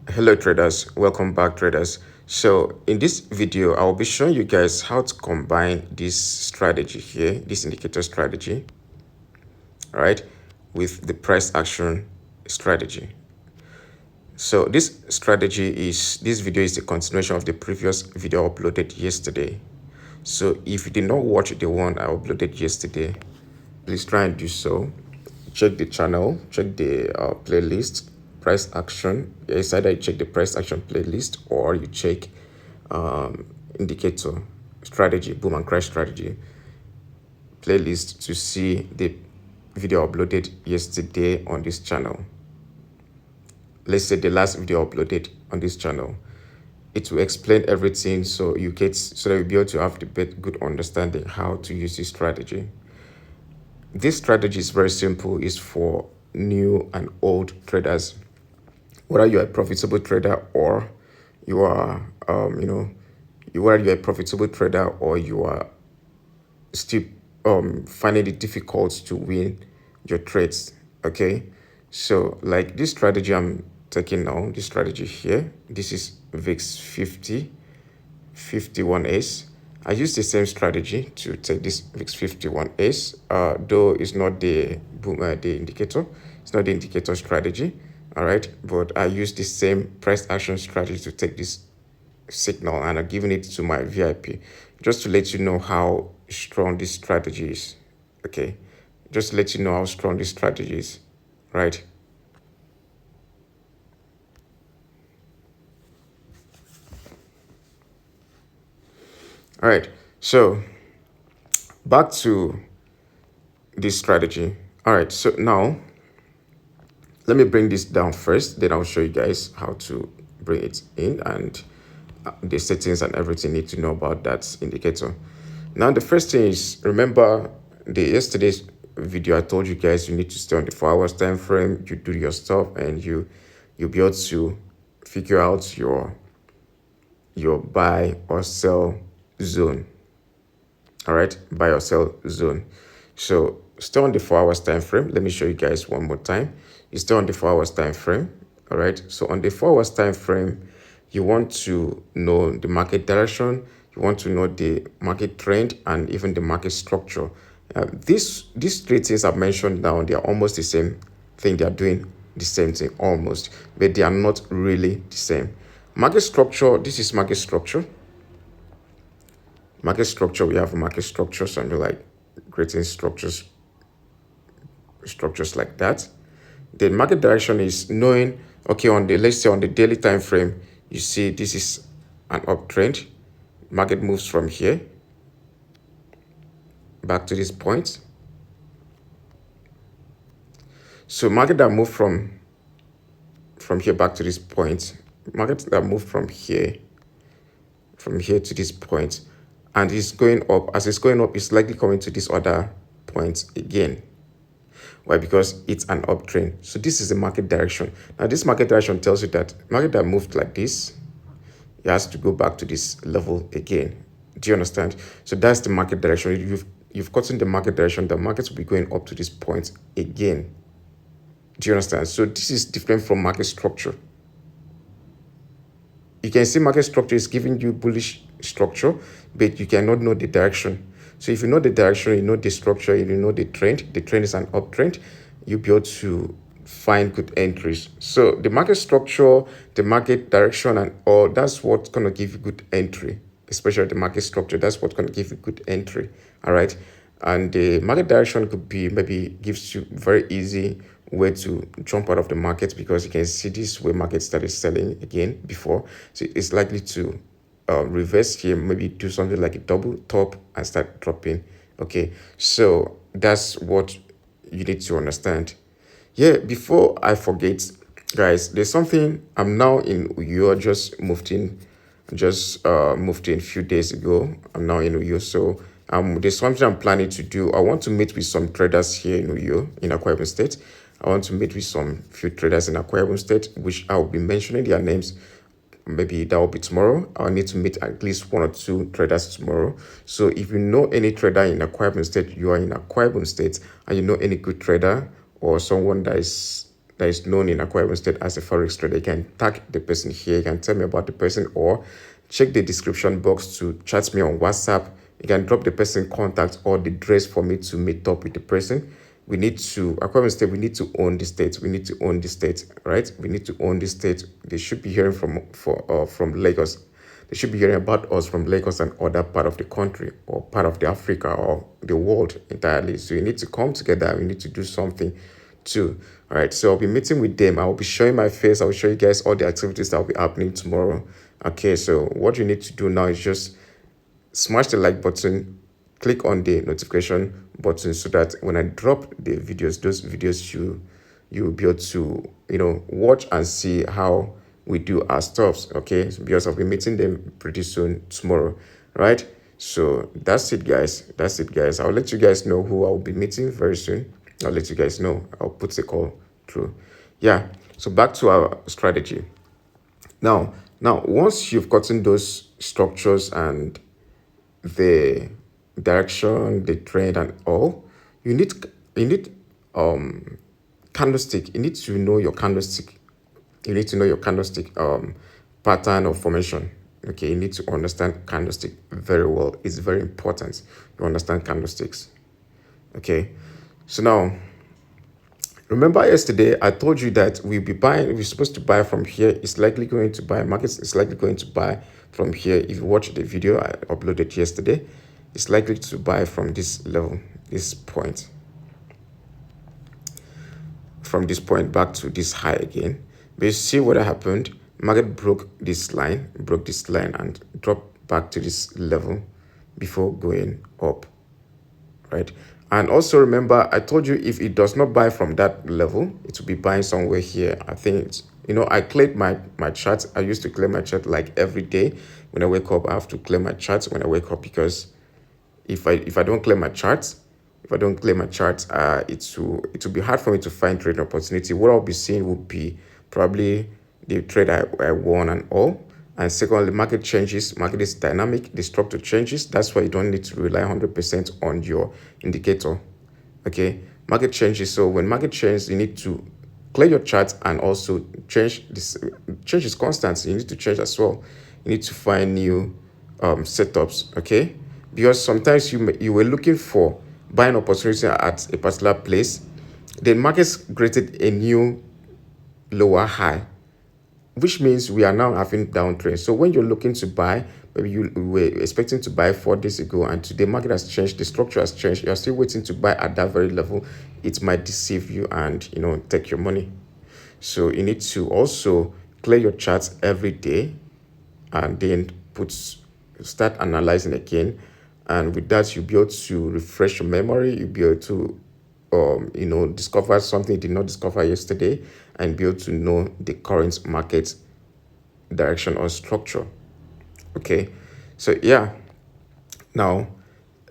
Hello traders, welcome back traders. So in this video I'll be showing you guys how to combine this strategy here, this indicator strategy, all right, with the price action strategy. So this video is a continuation of the previous video uploaded yesterday. So if you did not watch the one I uploaded yesterday, please try and do so. Check the channel, check the playlist, price action. It's either you check the price action playlist or you check indicator strategy, boom and crash strategy playlist to see the video uploaded yesterday on this channel. Let's say the last video uploaded on this channel. It will explain everything so that you'll be able to have the good understanding how to use this strategy. This strategy is very simple. It's for new and old traders. Whether you're a profitable trader or you are, whether you're a profitable trader or you are still finding it difficult to win your trades. Okay, so like this strategy I'm taking now, this strategy here, this is VIX 50, 51s. I use the same strategy to take this VIX 51s, though it's not the the indicator. It's not the indicator strategy, all right? But I use the same price action strategy to take this signal, and I'm giving it to my VIP just to let you know how strong this strategy is. Okay, just to let you know how strong this strategy is, right? All right, so back to this strategy. All right, so now let me bring this down first, then I'll show you guys how to bring it in and the settings and everything you need to know about that indicator. Now the first thing is, remember yesterday's video I told you guys you need to stay on the 4 hours time frame. You do your stuff and you'll be able to figure out your buy or sell zone. All right, buy or sell zone. So stay on the 4 hours time frame. Let me show you guys one more time. You stay on the 4 hours time frame. All right, so on the 4 hours time frame, you want to know the market direction, you want to know the market trend, and even the market structure. These three things I've mentioned now, they are almost the same thing. They are doing the same thing almost, but they are not really the same. Market structure, this is market structure. Market structure, we have a market structure, something like creating structures like that. The market direction is knowing, okay, let's say on the daily time frame, you see this is an uptrend. Market moves from here back to this point. So market that moved from here back to this point, market that moved from here to this point, and it's going up. As it's going up, it's likely coming to this other point again. Why? Because it's an uptrend. So this is the market direction. Now this market direction tells you that market that moved like this, it has to go back to this level again. Do you understand? So that's the market direction. You've gotten the market direction. The market will be going up to this point again. Do you understand? So this is different from market structure. You can see market structure is giving you bullish structure, but you cannot know the direction. So if you know the direction, you know the structure, you know the trend is an uptrend, you'll be able to find good entries. So the market structure, the market direction, and all, that's what's going to give you good entry, especially the market structure. That's what's going to give you good entry. All right. And the market direction could be, maybe gives you very easy way to jump out of the market, because you can see this way market started selling again before. So it's likely to reverse here, maybe do something like a double top and start dropping. Okay, so that's what you need to understand. Yeah, before I forget, guys, there's something. I'm now in Uyo, just moved in a few days ago. I'm now in Uyo, so there's something I'm planning to do. I want to meet with some traders here in Uyo, in Akwa Ibom State. I want to meet with some few traders in Akwa Ibom State, which I will be mentioning their names. Maybe that will be tomorrow. I'll need to meet at least 1 or 2 traders tomorrow. So if you know any trader in Akwa Ibom State, you are in Akwa Ibom State, and you know any good trader or someone that is that is known in Akwa Ibom State as a forex trader. You can tag the person here. You can tell me about the person, or check the description box to chat me on WhatsApp. You can drop the person contact or the address for me to meet up with the person. We need to, Akwa Ibom State, we need to own the state. We need to own the state, right? We need to own the state. They should be hearing from Lagos. They should be hearing about us from Lagos and other part of the country or part of the Africa or the world entirely. So you need to come together. We need to do something too. All right. So I'll be meeting with them. I'll be showing my face. I'll show you guys all the activities that will be happening tomorrow. Okay. So what you need to do now is just smash the like button, click on the notification button so that when I drop the videos, those videos you'll be able to watch and see how we do our stuffs. Okay, because I'll be meeting them pretty soon tomorrow, right? So that's it, guys. That's it, guys. I'll let you guys know who I'll be meeting very soon. I'll let you guys know. I'll put the call through. Yeah. So back to our strategy. Now, once you've gotten those structures and the direction, the trend, and all, you need candlestick. You need to know your candlestick. You need to know your candlestick pattern or formation. Okay, you need to understand candlestick very well. It's very important you understand candlesticks. Okay, so now remember yesterday I told you that we're supposed to buy from here. It's likely going to buy, markets is likely going to buy from here. If you watch the video I uploaded yesterday, it's likely to buy from this level, this point, from this point back to this high again. But you see what happened? Market broke this line and dropped back to this level before going up, right? And also remember, I told you if it does not buy from that level, it will be buying somewhere here. I think it's, I cleared my chart. I used to clear my chart like every day. When I wake up, I have to clear my charts when I wake up, because if I don't clear my charts, it will be hard for me to find trading opportunity. What I'll be seeing will be probably the trade I won and all. And secondly, market changes. Market is dynamic. The structure changes. That's why you don't need to rely 100% on your indicator. Okay, market changes. So when market changes, you need to clear your chart and also change this. Change is constant. So you need to change as well. You need to find new setups. Okay, because sometimes you were looking for buying opportunity at a particular place, then markets created a new lower high, which means we are now having downtrend. So when you're looking to buy, maybe you were expecting to buy 4 days ago and today market has changed, the structure has changed, you're still waiting to buy at that very level, it might deceive you and take your money. So you need to also clear your charts every day and then start analyzing again. And with that, you'll be able to refresh your memory. You'll be able to discover something you did not discover yesterday, and be able to know the current market direction or structure. Okay, so yeah, now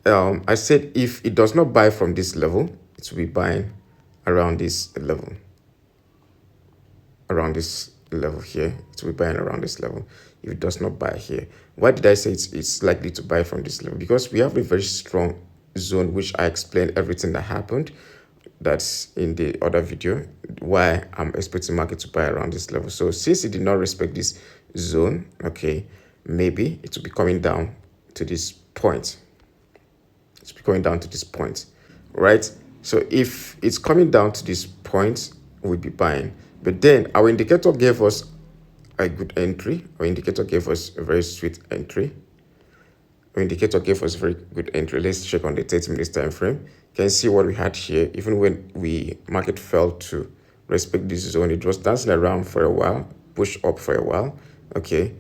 I said if it does not buy from this level, it will be buying around this level, here. It will be buying around this level if it does not buy here. Why did I say it's likely to buy from this level? Because we have a very strong zone, which I explained everything that happened. That's in the other video, why I'm expecting market to buy around this level. So since it did not respect this zone, okay, maybe it will be coming down to this point. It's going down to this point, right? So if it's coming down to this point, we'll be buying. But then our indicator gave us a good entry. Our indicator gave us a very sweet entry. Our indicator gave us a very good entry. Let's check on the 30 minutes time frame. You can see what we had here. Even when market fell to respect this zone, it was dancing around for a while, push up for a while, okay,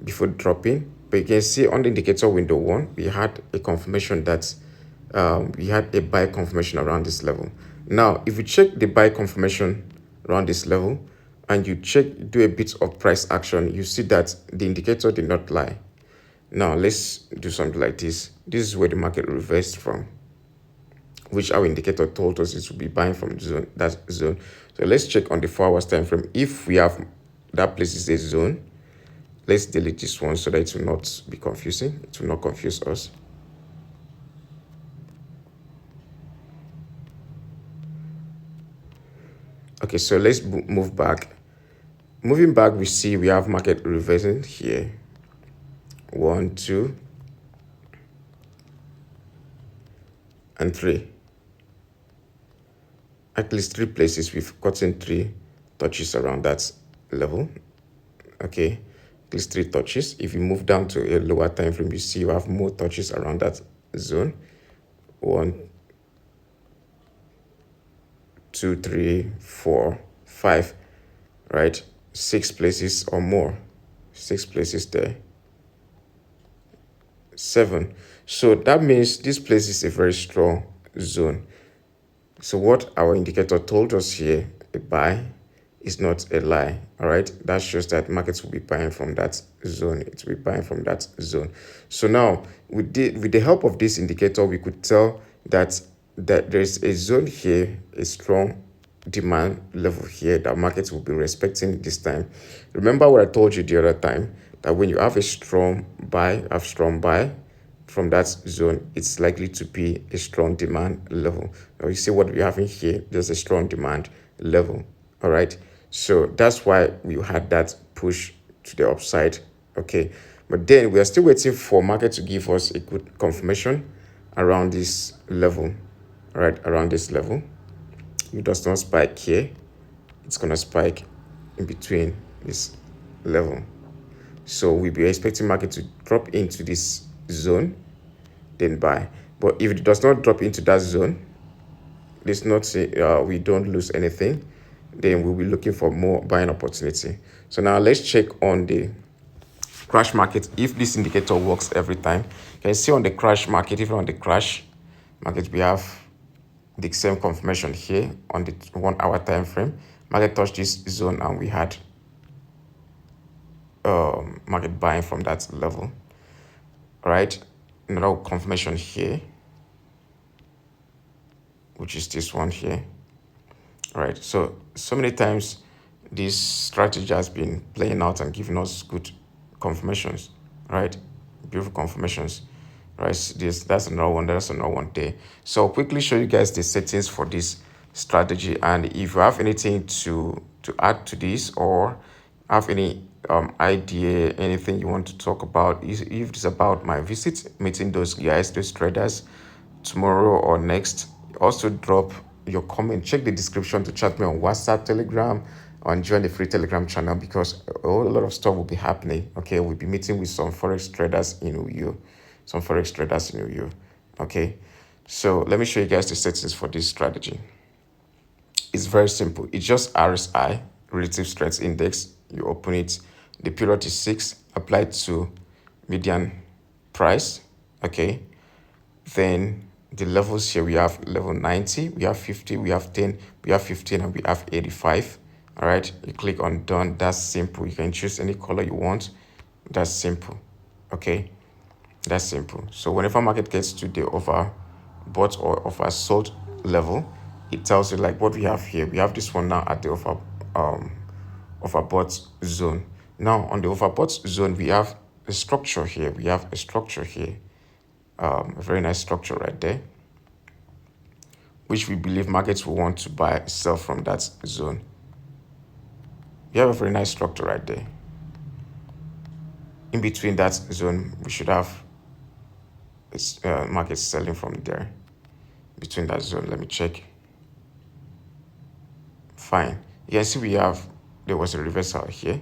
before dropping. But you can see on the indicator window 1, we had a confirmation that we had a buy confirmation around this level. Now, if you check the buy confirmation around this level and you do a bit of price action, you see that the indicator did not lie. Now, let's do something like this. This is where the market reversed from, which our indicator told us it would be buying from that zone. So let's check on the 4 hours time frame. If we have that place is a zone, let's delete this one so that it will not be confusing. It will not confuse us. Okay, so let's move back. Moving back, we see we have market reversing here. 1, 2, and 3. At least 3 places we've gotten 3 touches around that level. Okay, at least 3 touches. If you move down to a lower time frame, you see you have more touches around that zone. 1, 2, 3, 4, 5, right? 6 places or more. 6 places there. 7. So that means this place is a very strong zone. So what our indicator told us here, a buy, is not a lie. All right, that shows that markets will be buying from that zone. It will be buying from that zone. So now with the help of this indicator, we could tell that there's a zone here, a strong demand level here that markets will be respecting this time. Remember what I told you the other time, that when you have a strong buy, from that zone, it's likely to be a strong demand level. Now you see what we're having here, there's a strong demand level. All right, so that's why we had that push to the upside. Okay, but then we are still waiting for market to give us a good confirmation around this level. All right, around this level. It does not spike here, it's gonna spike in between this level. So we'll be expecting market to drop into this zone, then buy. But if it does not drop into that zone, let's not say we don't lose anything, then we'll be looking for more buying opportunity. So now let's check on the crash market if this indicator works every time. You can see on the crash market, even on the crash market, we have the same confirmation here on the 1 hour time frame. Market touched this zone and we had market buying from that level. All right, another confirmation here, which is this one here. All right, so many times this strategy has been playing out and giving us good confirmations, right? Beautiful confirmations, right? That's another one. That's another one there. So I'll quickly show you guys the settings for this strategy, and if you have anything to add to this or have any idea, anything you want to talk about, if it's about my visit, meeting those guys, those traders tomorrow or next, also drop your comment. Check the description to chat me on WhatsApp, Telegram, and join the free Telegram channel, because a whole lot of stuff will be happening. Okay, we'll be meeting with some forex traders in Uyo, Okay, so let me show you guys the settings for this strategy. It's very simple. It's just RSI, relative strength index. You open it, the period is 6, applied to median price. Okay, then the levels here, we have level 90, we have 50, we have 10, we have 15, and we have 85. All right, you click on done. That's simple. You can choose any color you want. That's simple. Okay, that's simple. So whenever market gets to the overbought or oversold level, it tells you like what we have here. We have this one now at the overbought zone. Now on the overbought zone, we have a structure here. A very nice structure right there, which we believe markets will want to buy, sell from that zone. We have a very nice structure right there. In between that zone, we should have markets selling from there. Between that zone, let me check. Fine. You can see there was a reversal here.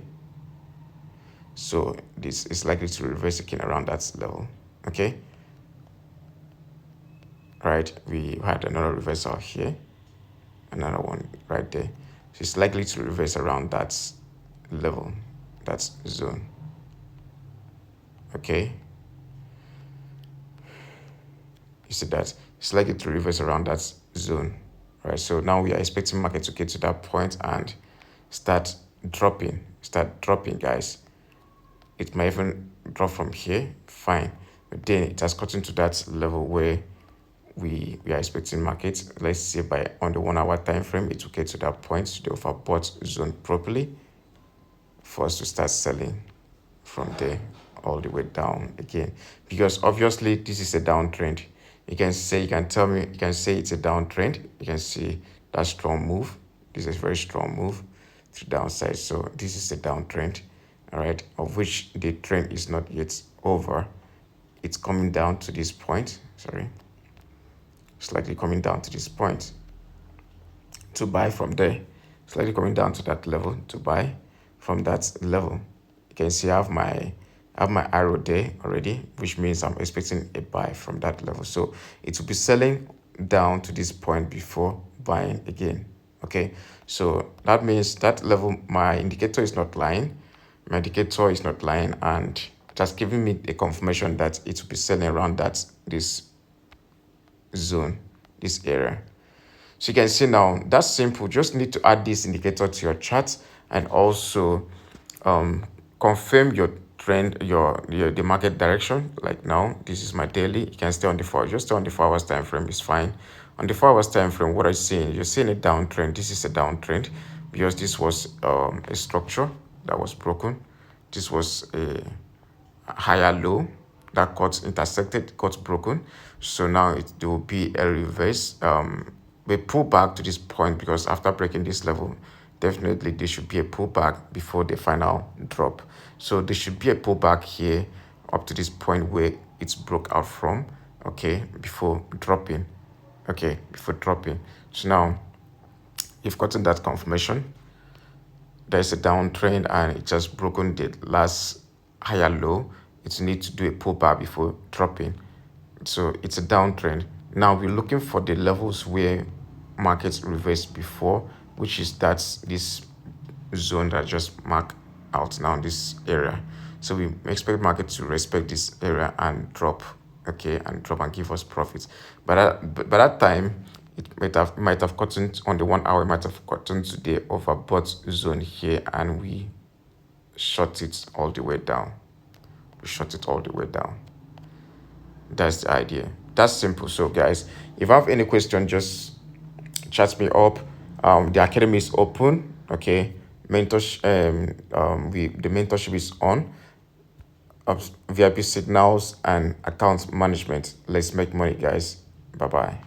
So this is likely to reverse again around that level. Okay. Right, we had another reversal here, another one right there. So it's likely to reverse around that level, that zone. Okay, you see that it's likely to reverse around that zone. Right, so now we are expecting market to get to that point and start dropping, guys. It might even drop from here, fine, but then it has gotten to that level where we are expecting markets. Let's say by on the 1 hour time frame, it will get to that point, to the overbought zone properly, for us to start selling from there all the way down again. Because obviously this is a downtrend. You can say it's a downtrend. You can see that strong move This is a very strong move to the downside. So this is a downtrend, all right, of which the trend is not yet over. It's coming down to this point. Sorry, slightly coming down to this point to buy from there. Slightly coming down to that level to buy from that level. You can see I have my arrow there already, which means I'm expecting a buy from that level. So it will be selling down to this point before buying again. Okay, so that means that level, my indicator is not lying. My indicator is not lying, and it has given me a confirmation that it will be selling around this zone, this area. So you can see now, that's simple. Just need to add this indicator to your chart, and also confirm your trend, the market direction. Like now, this is my daily. You can stay on the just stay on the 4 hours time frame is fine. On the 4 hours time frame, what are you seeing? You're seeing a downtrend. This is a downtrend because this was a structure that was broken. This was a higher low that got intersected, got broken. So now there will be a reverse. We pull back to this point because after breaking this level, definitely there should be a pullback before the final drop. So there should be a pullback here up to this point where it's broke out from, okay, before dropping. Okay, before dropping. So now you've gotten that confirmation. There's a downtrend and it just broken the last higher low. It needs to do a pullback before dropping. So it's a downtrend. Now we're looking for the levels where markets reversed before, which is this zone that just marked out now, this area. So we expect market to respect this area and drop, okay, and drop and give us profits. But by that time, it might have gotten on the 1 hour, it might have gotten to the overbought zone here, and we shut it all the way down. We shut it all the way down. That's the idea. That's simple. So guys, if I have any question, just chat me up. The academy is open. Okay, mentorship. The mentorship is on. VIP signals and account management. Let's make money, guys. Bye bye.